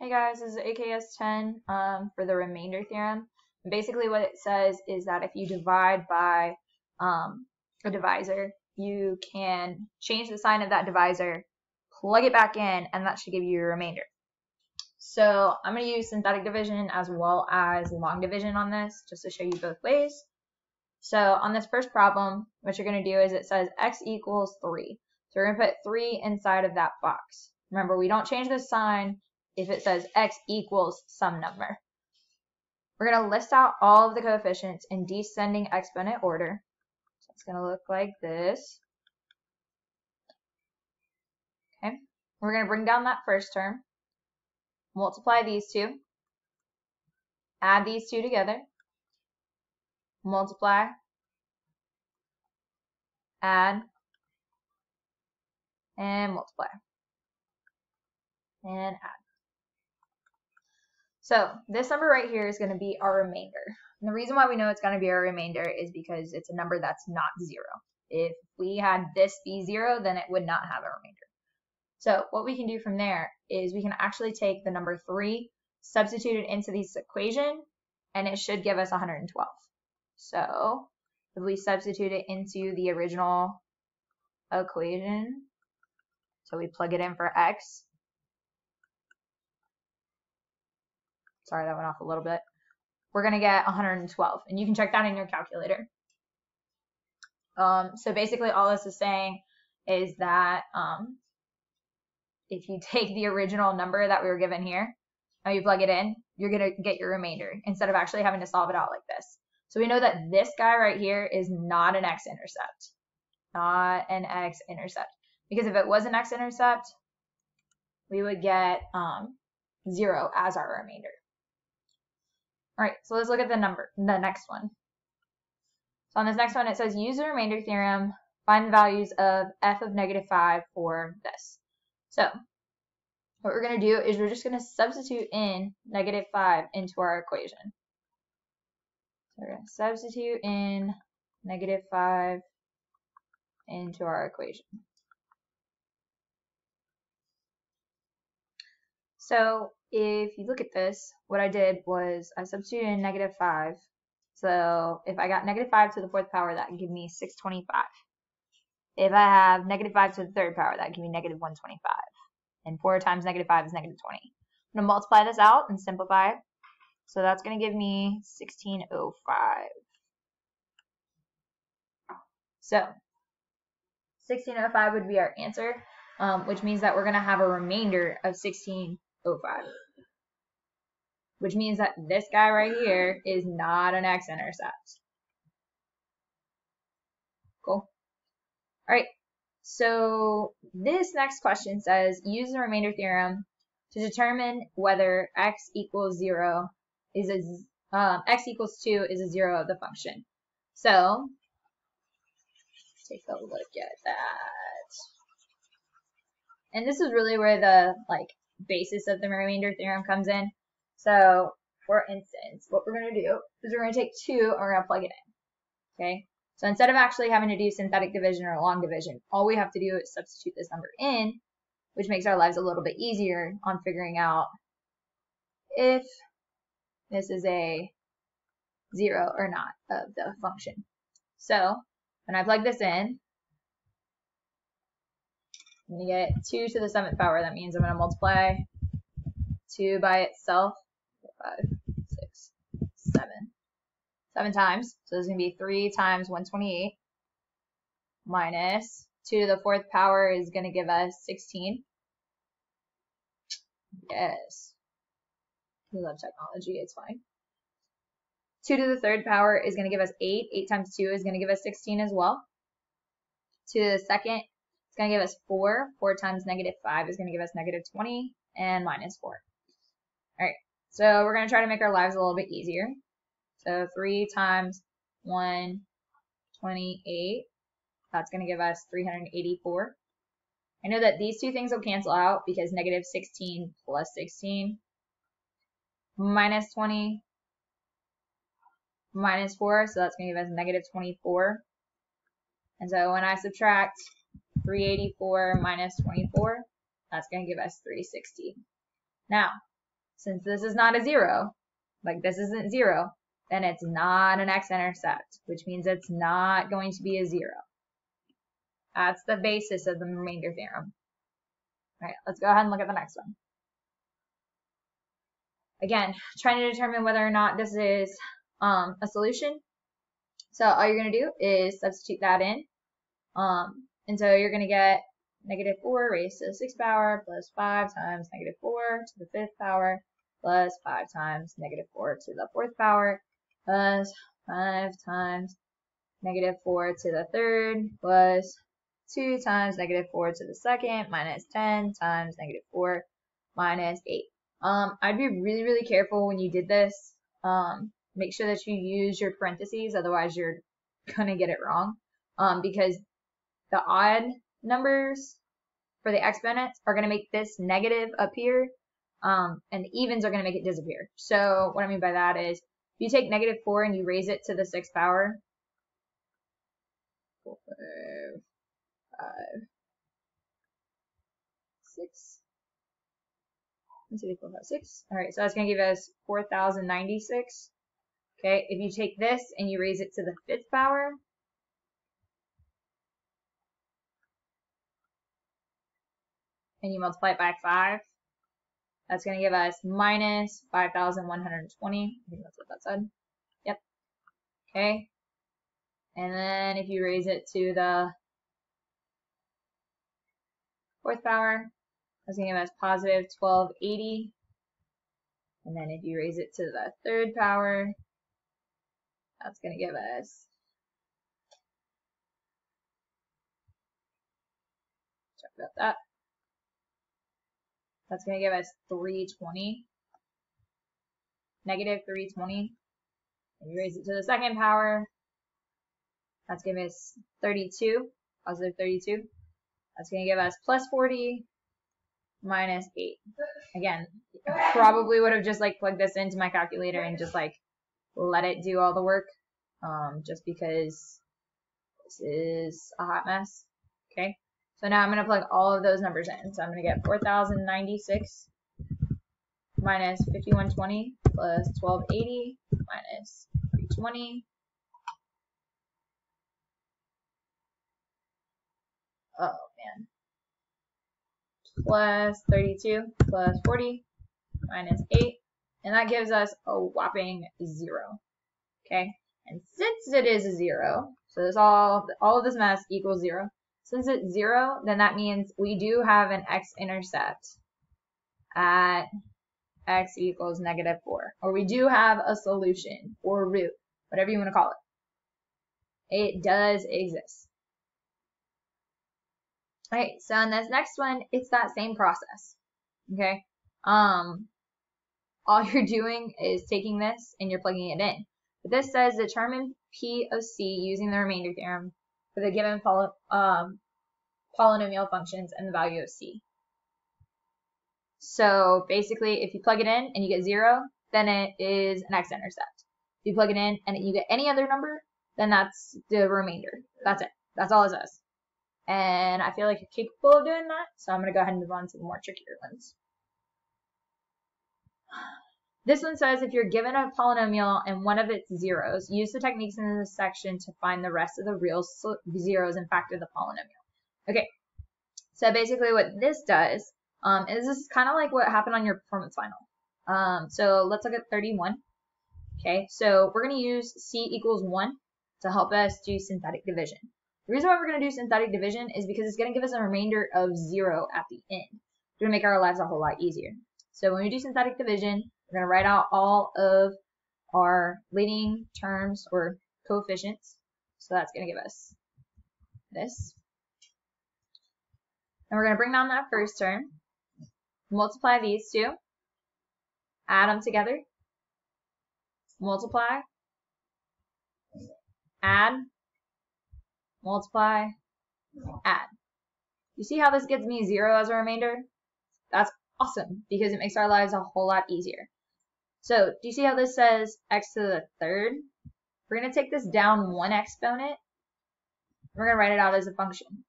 Hey guys, this is AKS 10 for the remainder theorem. And basically what it says is that if you divide by a divisor, you can change the sign of that divisor, plug it back in, and that should give you your remainder. So I'm going to use synthetic division as well as long division on this, just to show you both ways. So on this first problem, what you're going to do is it says x equals 3. So we're going to put 3 inside of that box. Remember, we don't change the sign if it says x equals some number. We're going to list out all of the coefficients in descending exponent order. So it's going to look like this. Okay. We're going to bring down that first term, multiply these two, add these two together, multiply, add, and multiply, and add. So this number right here is going to be our remainder. And the reason why we know it's going to be our remainder is because it's a number that's not 0. If we had this be 0, then it would not have a remainder. So what we can do from there is we can actually take the number 3, substitute it into this equation, and it should give us 112. So if we substitute it into the original equation, so we plug it in for x. Sorry, that went off a little bit. We're going to get 112, and you can check that in your calculator. So basically all this is saying is that if you take the original number that we were given here, and you plug it in, you're going to get your remainder instead of actually having to solve it out like this. So we know that this guy right here is not an x-intercept. Not an x-intercept. Because if it was an x-intercept, we would get 0 as our remainder. All right, so let's look at the next one. So on this next one, it says use the remainder theorem, find the values of f of -5 for this. So what we're going to do is we're just going to substitute in -5 into our equation. So we're going to substitute in -5 into our equation. So if you look at this, what I did was I substituted in -5. So if I got -5 to the 4th power, that would give me 625. If I have -5 to the 3rd power, that would give me -125. And 4 times -5 is -20. I'm going to multiply this out and simplify it. So that's going to give me 1605. So 1605 would be our answer, which means that we're going to have a remainder of 1605. Which means that this guy right here is not an x-intercept. Cool. All right. So this next question says, use the remainder theorem to determine whether x equals 0 is x equals 2 is a 0 of the function. So take a look at that. And this is really where the basis of the remainder theorem comes in. So for instance, what we're going to do is we're going to take 2 and we're going to plug it in. Okay. So instead of actually having to do synthetic division or long division, all we have to do is substitute this number in, which makes our lives a little bit easier on figuring out if this is a 0 or not of the function. So when I plug this in, I'm going to get 2 to the 7th power. That means I'm going to multiply 2 by itself, 5, 6, 7 times. So this is going to be 3 times 128 minus 2 to the 4th power is going to give us 16. Yes. We love technology. It's fine. 2 to the 3rd power is going to give us 8. 8 times 2 is going to give us 16 as well. 2 to the 2nd is going to give us 4. 4 times -5 is going to give us -20 and minus 4. All right. So we're going to try to make our lives a little bit easier. So 3 times 128, that's going to give us 384. I know that these two things will cancel out because -16 plus 16 minus 20 minus 4, so that's going to give us -24. And so when I subtract 384 minus 24, that's going to give us 360. Now, since this is not a 0, like this isn't 0, then it's not an x-intercept, which means it's not going to be a 0. That's the basis of the remainder theorem. All right, let's go ahead and look at the next one. Again, trying to determine whether or not this is a solution. So all you're going to do is substitute that in. And so you're going to get negative 4 raised to the 6th power plus 5 times negative 4 to the 5th power plus 5 times negative 4 to the 4th power plus 5 times negative 4 to the 3rd plus 2 times negative 4 to the 2nd minus 10 times negative 4 minus 8. I'd be really, really careful when you did this. Make sure that you use your parentheses, otherwise you're going to get it wrong. Because the odd numbers for the exponents are going to make this negative up here, and the evens are going to make it disappear. So what I mean by that is, if you take negative 4 and you raise it to the 6th power, 4, 5, 6. 1, 2, 3, 4, 5, 6. All right, so that's going to give us 4,096. Okay, if you take this and you raise it to the 5th power, and you multiply it by 5, that's going to give us minus 5,120. I think that's what that said. Yep. Okay. And then if you raise it to the 4th power, that's going to give us positive 1280. And then if you raise it to the 3rd power, that's going to give us, check about that. That's going to give us 320, negative 320. If you raise it to the 2nd power, that's going to give us 32, positive 32. That's going to give us plus 40 minus 8. Again, I probably would have just like plugged this into my calculator and just like let it do all the work, just because this is a hot mess. Okay, so now I'm going to plug all of those numbers in. So I'm going to get 4,096 minus 5120 plus 1280 minus 320. Oh man. Plus 32 plus 40 minus 8. And that gives us a whopping 0. Okay? And since it is a 0, so this all of this mess equals 0. Since it's 0, then that means we do have an x-intercept at x equals negative 4. Or we do have a solution, or root, whatever you want to call it. It does exist. Alright, so in this next one, it's that same process. Okay? All you're doing is taking this and you're plugging it in. But this says determine P of C using the remainder theorem for the given polynomial functions and the value of C. So basically, if you plug it in and you get 0, then it is an x-intercept. If you plug it in and you get any other number, then that's the remainder. That's it. That's all it says. And I feel like you're capable of doing that, so I'm going to go ahead and move on to the more trickier ones. This one says if you're given a polynomial and one of its zeros, use the techniques in this section to find the rest of the real zeros and factor the polynomial. Okay, so basically what this does is this is kind of like what happened on your performance final. So let's look at 31. Okay, so we're going to use C equals 1 to help us do synthetic division. The reason why we're going to do synthetic division is because it's going to give us a remainder of 0 at the end. It's going to make our lives a whole lot easier. So when we do synthetic division, we're going to write out all of our leading terms or coefficients. So that's going to give us this. And we're going to bring down that first term, multiply these two, add them together, multiply, add, multiply, add. You see how this gets me 0 as a remainder? That's awesome because it makes our lives a whole lot easier. So do you see how this says x to the 3rd? We're going to take this down one exponent. We're going to write it out as a function.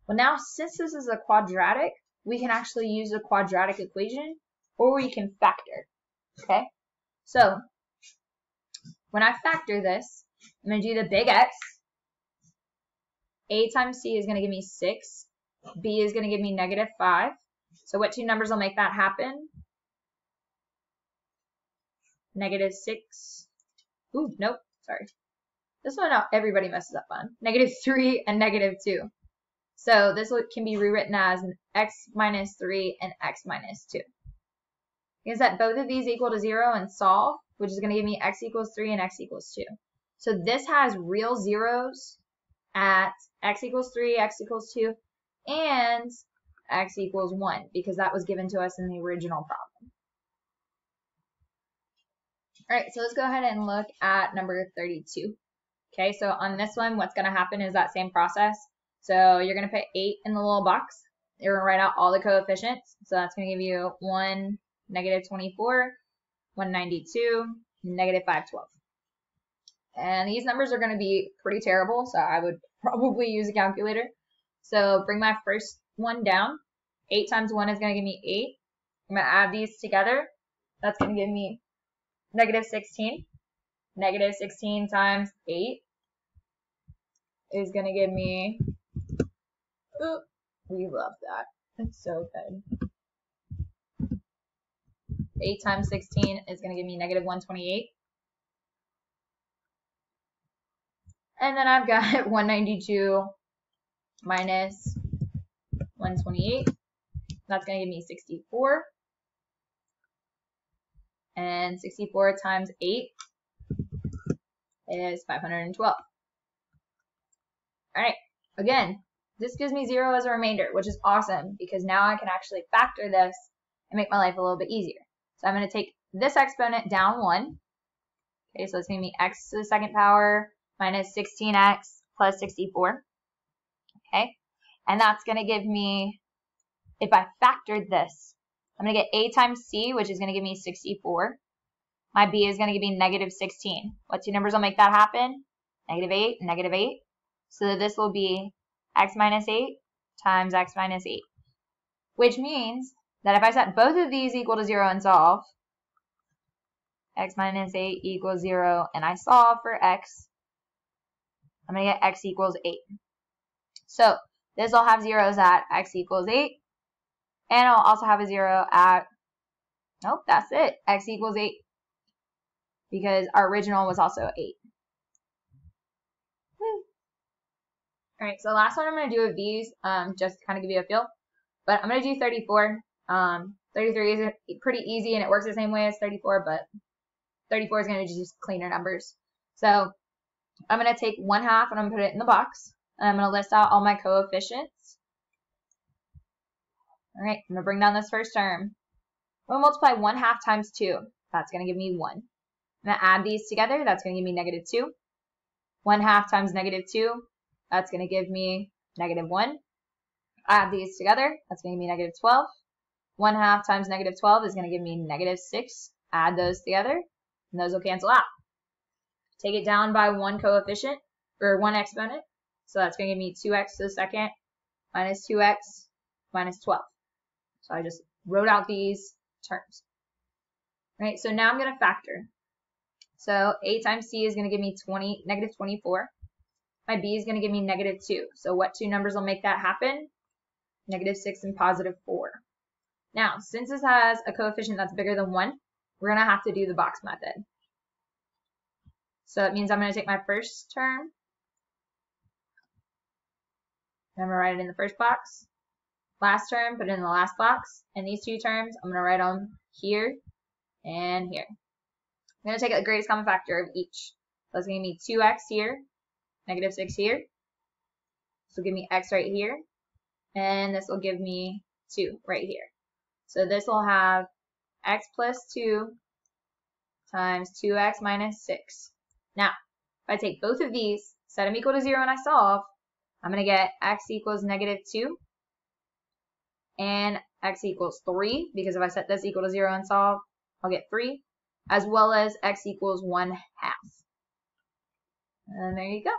Well, now since this is a quadratic, we can actually use a quadratic equation or we can factor. Okay, so when I factor this, I'm going to do the big X. A times C is going to give me 6. B is going to give me -5. So what two numbers will make that happen? -6. Ooh, nope, sorry. This one everybody messes up on. -3 and -2. So this can be rewritten as an x minus 3 and x minus 2. You can set both of these equal to 0 and solve, which is going to give me x equals 3 and x equals 2. So this has real zeros at x equals 3, x equals 2, and x equals 1, because that was given to us in the original problem. All right, so let's go ahead and look at number 32. Okay, so on this one, what's going to happen is that same process. So you're going to put 8 in the little box. You're going to write out all the coefficients. So that's going to give you 1, -24, 192, -512. And these numbers are going to be pretty terrible, so I would probably use a calculator. So bring my first one down. 8 times 1 is going to give me 8. I'm going to add these together. That's going to give me -16. -16 times 8 is going to give me, ooh, we love that. It's so good. 8 times 16 is going to give me -128. And then I've got 192 minus 128. That's going to give me 64. And 64 times 8 is 512. All right, again, this gives me 0 as a remainder, which is awesome because now I can actually factor this and make my life a little bit easier. So I'm going to take this exponent down 1. Okay, so it's going to be x to the second power minus 16x plus 64. Okay, and that's going to give me, if I factored this, I'm going to get a times c, which is going to give me 64. My b is going to give me -16. What two numbers will make that happen? -8 and -8. So this will be x minus 8 times x minus 8, which means that if I set both of these equal to 0 and solve, x minus 8 equals 0, and I solve for x, I'm going to get x equals 8. So this will have zeros at x equals 8, and I'll also have a 0 at, nope, that's it, x equals 8, because our original was also 8. All right, so the last one I'm going to do with these, just to kind of give you a feel, but I'm going to do 34. 33 is pretty easy, and it works the same way as 34, but 34 is going to be just cleaner numbers. So I'm going to take 1/2 and I'm going to put it in the box, and I'm going to list out all my coefficients. All right, I'm going to bring down this first term. I'm going to multiply 1/2 times 2. That's going to give me 1. I'm going to add these together. That's going to give me -2. 1/2 times -2. That's going to give me -1. Add these together. That's going to give me -12. 1/2 times -12 is going to give me -6. Add those together, and those will cancel out. Take it down by one coefficient, or one exponent. So that's going to give me 2x to the second minus 2x minus 12. So I just wrote out these terms. Right, so now I'm going to factor. So a times c is going to give me -24. My b is going to give me -2. So what two numbers will make that happen? -6 and +4. Now, since this has a coefficient that's bigger than 1, we're going to have to do the box method. So that means I'm going to take my first term, and I'm going to write it in the first box. Last term, put it in the last box. And these two terms, I'm going to write them here and here. I'm going to take the greatest common factor of each. So it's going to give me 2x here, -6 here. This will give me x right here. And this will give me 2 right here. So this will have x plus 2 times 2x minus 6. Now, if I take both of these, set them equal to 0, and I solve, I'm going to get x equals -2 and x equals 3, because if I set this equal to 0 and solve, I'll get 3, as well as x equals 1/2. And there you go.